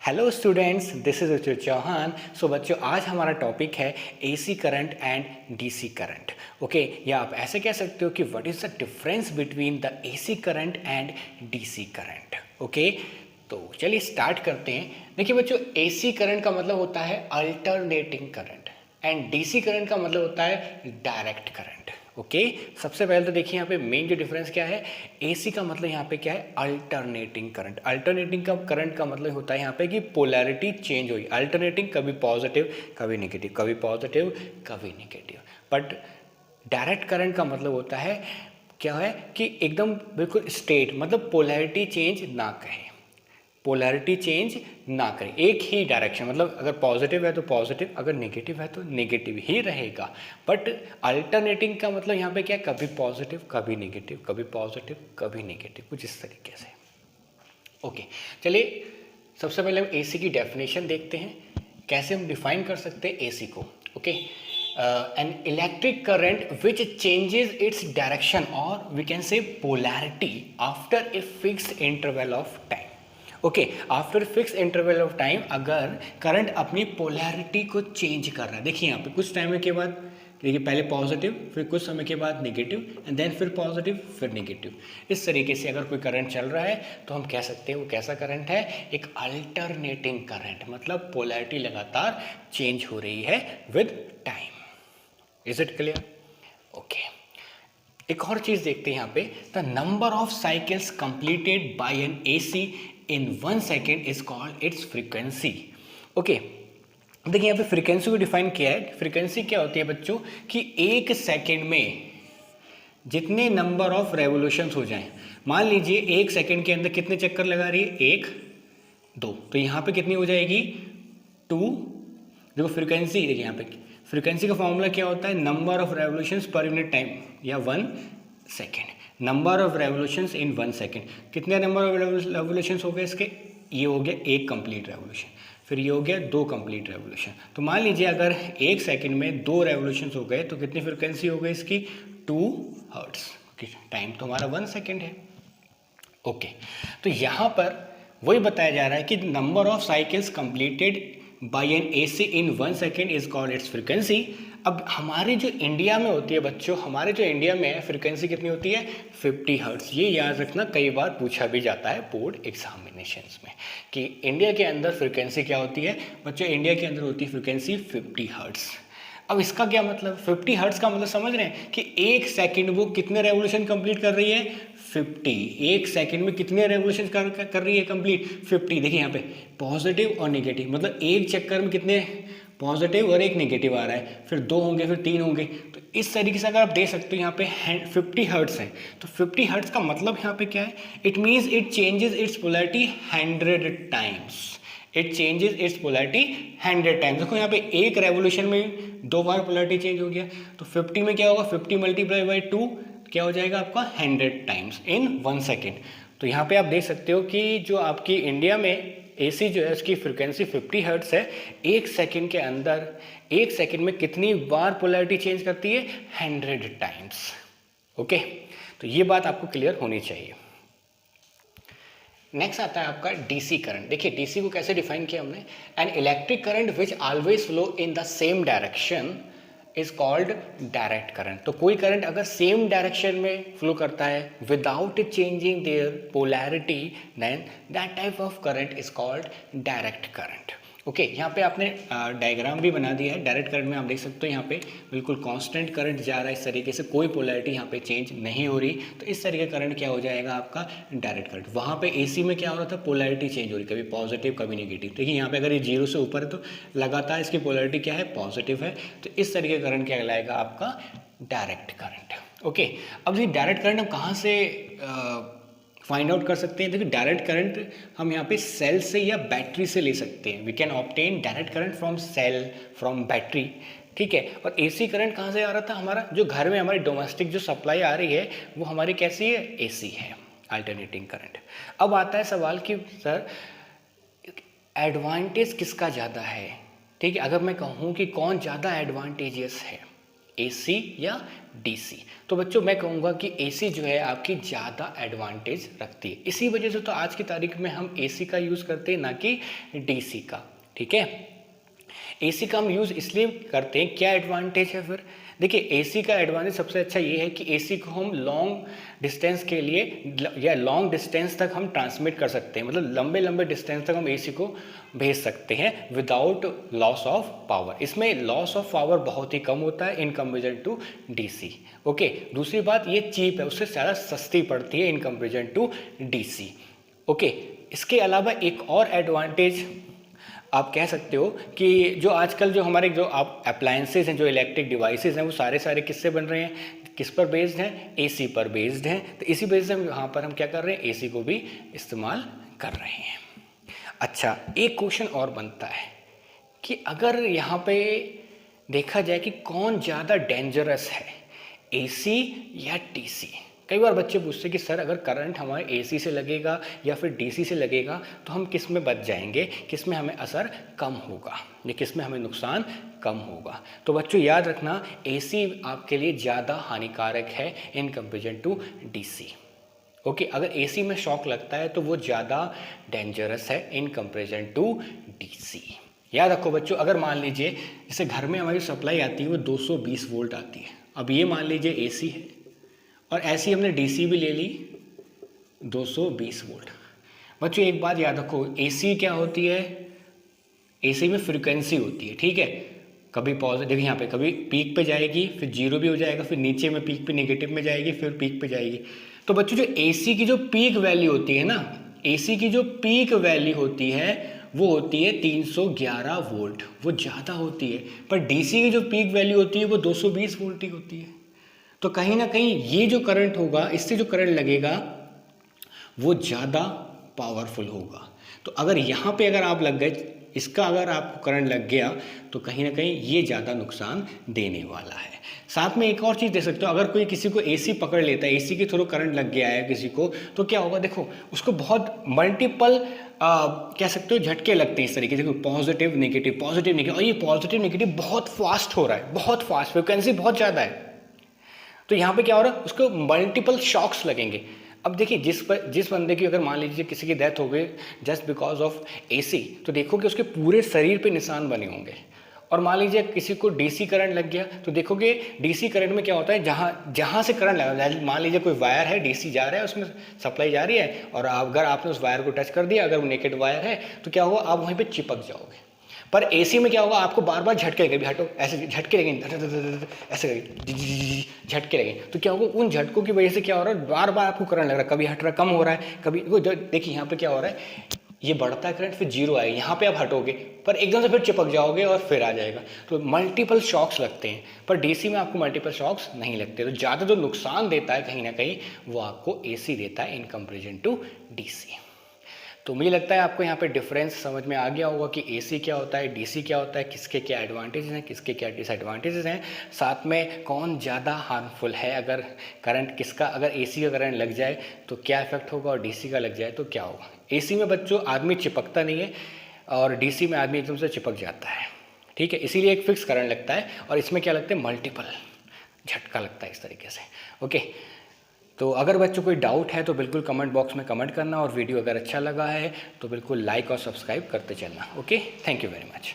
Hello students, this is Achyut Chauhan. So बच्चों, आज हमारा टॉपिक है AC current and DC current. Okay, या आप ऐसे कह सकते हो कि what is the difference between the AC current and DC current. Okay, तो चलिए स्टार्ट करते हैं। देखिए बच्चों, एसी करंट का मतलब होता है alternating current and DC current का मतलब होता है डायरेक्ट करंट। ओके, सबसे पहले तो देखिए यहाँ पे मेन जो डिफरेंस क्या है। एसी का मतलब यहाँ पे क्या है, अल्टरनेटिंग करंट। अल्टरनेटिंग का करंट का मतलब होता है यहाँ पे कि पोलैरिटी चेंज हुई। अल्टरनेटिंग कभी पॉजिटिव कभी नेगेटिव, कभी पॉजिटिव कभी नेगेटिव। बट डायरेक्ट करंट का मतलब होता है क्या है कि एकदम बिल्कुल स्ट्रेट, मतलब पोलैरिटी चेंज ना कहे, पोलैरिटी चेंज ना करें, एक ही डायरेक्शन, मतलब अगर पॉजिटिव है तो पॉजिटिव, अगर नेगेटिव है तो नेगेटिव ही रहेगा। बट अल्टरनेटिंग का मतलब यहाँ पे क्या है, कभी पॉजिटिव कभी नेगेटिव, कभी पॉजिटिव कभी नेगेटिव, कुछ इस तरीके से। ओके, चलिए सबसे पहले हम एसी की डेफिनेशन देखते हैं, कैसे हम डिफाइन कर सकते हैं एसी को। Okay, an electric current which changes its direction और we can say polarity after a fixed interval of time. Okay, after fix interval of time अगर करंट अपनी पोलैरिटी को चेंज कर रहा है, देखिए यहाँ पे कुछ टाइम के बाद, देखिए पहले पॉजिटिव, फिर कुछ समय के बाद नेगेटिव एंड देन फिर पॉजिटिव फिर नेगेटिव, इस तरीके से अगर कोई करंट चल रहा है तो हम कह सकते हैं वो कैसा करंट है, एक अल्टरनेटिंग करंट, मतलब पोलैरिटी लगातार चेंज हो रही है with time. Is it clear? Okay, एक और चीज देखते हैं यहाँ पे, the number of cycles completed by N AC in 1 second is called its frequency. Okay, देखिए यहाँ पे फ्रीक्वेंसी को डिफाइन किया है। फ्रीक्वेंसी क्या होती है बच्चों, कि 1 सेकेंड में जितने नंबर ऑफ रेवोल्यूशंस हो जाएं, मान लीजिए 1 सेकेंड के अंदर कितने चक्कर लगा रही है, 1 2, तो यहाँ पे कितनी हो जाएगी, 2। देखो फ्रीक्वेंसी, देखिए यहाँ पे फ्रीक्वेंसी का फॉर्मूला क्या होता है, number of revolutions per unit time या 1 second. Number of revolutions in 1 second, कितने नंबर ऑफ रेवोल्यूशंस हो गए इसके, ये हो गया 1 कंप्लीट रेवोल्यूशन, फिर ये हो गया 2 कंप्लीट रेवोल्यूशन। तो मान लीजिए अगर 1 सेकेंड में 2 रेवोल्यूशंस हो गए तो कितनी फ्रीक्वेंसी हो गई इसकी, 2 हर्ट्स। टाइम तो हमारा 1 सेकेंड है। ओके, तो यहाँ पर वही बताया जा रहा है कि number of cycles completed by N AC in 1 second is called its frequency. अब हमारे जो इंडिया में होती है बच्चों, हमारे जो इंडिया में है फ्रीक्वेंसी कितनी होती है, 50 हर्ट्ज। ये याद रखना, कई बार पूछा भी जाता है बोर्ड एग्जामिनेशंस में कि इंडिया के अंदर फ्रीक्वेंसी क्या होती है बच्चों, इंडिया के अंदर होती है फ्रीक्वेंसी 50 हर्ट्ज। अब इसका क्या मतलब, 50 हर्ट्ज का मतलब समझ रहे हैं कि 1 सेकेंड वो कितने रेवोल्यूशन कंप्लीट कर रही है, 50। 1 सेकेंड में कितने रेवोल्यूशन कर रही है कंप्लीट, 50। देखिए यहाँ पे पॉजिटिव और नेगेटिव, मतलब एक चक्कर में कितने पॉजिटिव और एक नेगेटिव आ रहा है, फिर 2 होंगे फिर 3 होंगे। तो इस तरीके से अगर आप देख सकते हो यहाँ पे 50 हर्ट्ज है, तो 50 हर्ट्ज का मतलब यहाँ पे क्या है, it means it changes it's polarity 100 times. It changes it's polarity 100 times. देखो यहाँ पे एक रेवोल्यूशन में 2 बार पोलैरिटी चेंज हो गया, तो 50 में क्या होगा, 50 मल्टीप्लाई बाई 2 क्या हो जाएगा आपका, 100 टाइम्स इन 1 सेकेंड। तो यहाँ पे आप देख सकते हो कि जो आपकी इंडिया में एसी जो है उसकी फ्रीक्वेंसी 50 हर्ट्ज है। 1 सेकेंड के अंदर 1 सेकेंड में कितनी बार पोलैरिटी चेंज करती है, 100 टाइम्स। ओके, तो ये बात आपको क्लियर होनी चाहिए। नेक्स्ट आता है आपका डीसी करंट। देखिए डीसी को कैसे डिफाइन किया हमने, N electric current which always flow in the same direction is called direct current. तो कोई करंट अगर सेम डायरेक्शन में फ्लो करता है without changing their polarity, then that type of current is called direct current. Okay, यहाँ पे आपने diagram भी बना दिया है। डायरेक्ट करंट में आप देख सकते हो यहाँ पे बिल्कुल कांस्टेंट करंट जा रहा है, इस तरीके से कोई पोलैरिटी यहाँ पे चेंज नहीं हो रही, तो इस तरीके का करंट क्या हो जाएगा आपका, डायरेक्ट करंट। वहाँ पे एसी में क्या हो रहा था, पोलैरिटी चेंज हो रही, कभी पॉजिटिव कभी नेगेटिव। देखिए यहाँ पे अगर ये 0 से ऊपर है तो लगातार इसकी पोलैरिटी क्या है, पॉजिटिव है, तो इस तरीके का करंट क्या कहलाएगा आपका, डायरेक्ट करंट। ओके, अब ये डायरेक्ट करंट हम कहाँ से फाइंड आउट कर सकते हैं। देखिए डायरेक्ट करंट हम यहाँ पे सेल से या बैटरी से ले सकते हैं। We can obtain direct current from cell, from battery, ठीक है। और एसी करंट कहाँ से आ रहा था, हमारा जो घर में हमारी डोमेस्टिक जो सप्लाई आ रही है वो हमारी कैसी है, एसी है, अल्टरनेटिंग करंट। अब आता है सवाल कि सर एडवांटेज किसका ज़्यादा है, ठीक है। अगर मैं कहूँ कि कौन ज़्यादा एडवांटेजियस है, एसी या डीसी। तो बच्चों मैं कहूँगा कि एसी जो है आपकी ज़्यादा एडवांटेज रखती है, इसी वजह से तो आज की तारीख में हम एसी का यूज़ करते हैं ना कि डीसी का। ठीक है, एसी का हम यूज़ इसलिए करते हैं, क्या एडवांटेज है फिर? देखिए एसी का एडवांटेज सबसे अच्छा ये है कि एसी को हम लॉन्ग डिस्टेंस के लिए या लॉन्ग डिस्टेंस तक हम ट्रांसमिट कर सकते हैं, मतलब लंबे लंबे डिस्टेंस तक हम एसी को भेज सकते हैं विदाउट लॉस ऑफ पावर। इसमें लॉस ऑफ पावर बहुत ही कम होता है in comparison to DC. Okay, दूसरी बात ये चीप है, उससे ज़्यादा सस्ती पड़ती है in comparison to DC. Okay, इसके अलावा एक और एडवांटेज आप कह सकते हो कि जो आजकल जो हमारे जो आप अप्लायंसेज हैं, जो इलेक्ट्रिक डिवाइसेस हैं, वो सारे किससे बन रहे हैं, किस पर बेस्ड हैं, एसी पर बेस्ड हैं। तो इसी वजह से हम यहाँ पर हम क्या कर रहे हैं, एसी को भी इस्तेमाल कर रहे हैं। अच्छा, एक क्वेश्चन और बनता है कि अगर यहाँ पे देखा जाए कि कौन ज़्यादा डेंजरस है, एसी या डीसी। कई बार बच्चे पूछते हैं कि सर अगर करंट हमारे एसी से लगेगा या फिर डीसी से लगेगा तो हम किस में बच जाएंगे, किस में हमें असर कम होगा या किस में हमें नुकसान कम होगा। तो बच्चों याद रखना, एसी आपके लिए ज़्यादा हानिकारक है in comparison to DC. Okay, अगर एसी में शॉक लगता है तो वो ज़्यादा डेंजरस है इन कंपेरिजन टू डीसी। याद रखो बच्चों, अगर मान लीजिए जैसे घर में हमारी सप्लाई आती है वो 220 वोल्ट आती है। अब ये मान लीजिए एसी है और ऐसी हमने डीसी भी ले ली 220 वोल्ट। बच्चों एक बात याद रखो, एसी क्या होती है, एसी में फ्रीक्वेंसी होती है। ठीक है, कभी पॉजिटिव यहाँ पे कभी पीक पे जाएगी, फिर जीरो भी हो जाएगा, फिर नीचे में पीक पे नेगेटिव में जाएगी, फिर पीक पे जाएगी। तो बच्चों जो एसी की जो पीक वैल्यू होती है ना, एसी की जो पीक वैल्यू होती है वो होती है 311 वोल्ट, वो ज़्यादा होती है। पर डीसी की जो पीक वैल्यू होती है वो 220 वोल्ट ही होती है। तो कहीं ना कहीं ये जो करंट होगा, इससे जो करंट लगेगा वो ज़्यादा पावरफुल होगा। तो अगर यहाँ पे अगर आप लग गए, इसका अगर आपको करंट लग गया तो कहीं ना कहीं ये ज़्यादा नुकसान देने वाला है। साथ में एक और चीज़ देख सकते हो, अगर कोई किसी को एसी पकड़ लेता है, एसी के थ्रू करंट लग गया है किसी को, तो क्या होगा, देखो उसको बहुत मल्टीपल कह सकते हो झटके लगते हैं इस तरीके से, पॉजिटिव नेगेटिव पॉजिटिव नेगेटिव, और ये पॉजिटिव नेगेटिव बहुत फास्ट हो रहा है, बहुत फास्ट, फ्रिक्वेंसी बहुत ज़्यादा है। तो यहाँ पे क्या हो रहा है, उसको मल्टीपल शॉक्स लगेंगे। अब देखिए जिस बंदे की अगर मान लीजिए किसी की डेथ हो गई जस्ट बिकॉज ऑफ एसी, तो देखोगे उसके पूरे शरीर पे निशान बने होंगे। और मान लीजिए किसी को डीसी करंट लग गया तो देखोगे डीसी करंट में क्या होता है, जहाँ से करंट लगा, मान लीजिए कोई वायर है, डीसी जा रहा है, उसमें सप्लाई जा रही है, और अगर आपने उस वायर को टच कर दिया, अगर वो नेकेड वायर है तो क्या होगा, आप वहीं पर चिपक जाओगे। पर एसी में क्या होगा, आपको बार बार झटके लगेंगे, हटो ऐसे झटके लगेंगे, ऐसे झटके लगेंगे। तो क्या होगा, उन झटकों की वजह से क्या हो रहा है, बार बार आपको करंट लग रहा है, कभी हट रहा, कम हो रहा है, कभी देखिए यहाँ पे क्या हो रहा है, ये बढ़ता है करंट, फिर जीरो आएगा, यहाँ पे आप हटोगे पर एकदम से फिर चिपक जाओगे और फिर आ जाएगा। तो मल्टीपल शॉक्स लगते हैं, पर डीसी में आपको मल्टीपल शॉक्स नहीं लगते। तो ज़्यादा जो नुकसान देता है कहीं ना कहीं वो आपको एसी देता है इन कंपेरिजन टू डीसी। तो मुझे लगता है आपको यहाँ पे डिफरेंस समझ में आ गया होगा कि एसी क्या होता है, डीसी क्या होता है, किसके क्या एडवांटेजेस हैं, किसके क्या डिसएडवांटेजेस हैं, साथ में कौन ज़्यादा हार्मफुल है। अगर करंट किसका, अगर एसी का करंट लग जाए तो क्या इफेक्ट होगा और डीसी का लग जाए तो क्या होगा। एसी में बच्चों आदमी चिपकता नहीं है और डीसी में आदमी एकदम से चिपक जाता है। ठीक है, इसीलिए एक फिक्स करंट लगता है, और इसमें क्या लगता है, मल्टीपल झटका लगता है इस तरीके से। ओके, तो अगर बच्चों कोई डाउट है तो बिल्कुल कमेंट बॉक्स में कमेंट करना, और वीडियो अगर अच्छा लगा है तो बिल्कुल लाइक और सब्सक्राइब करते चलना। Okay, thank you very much.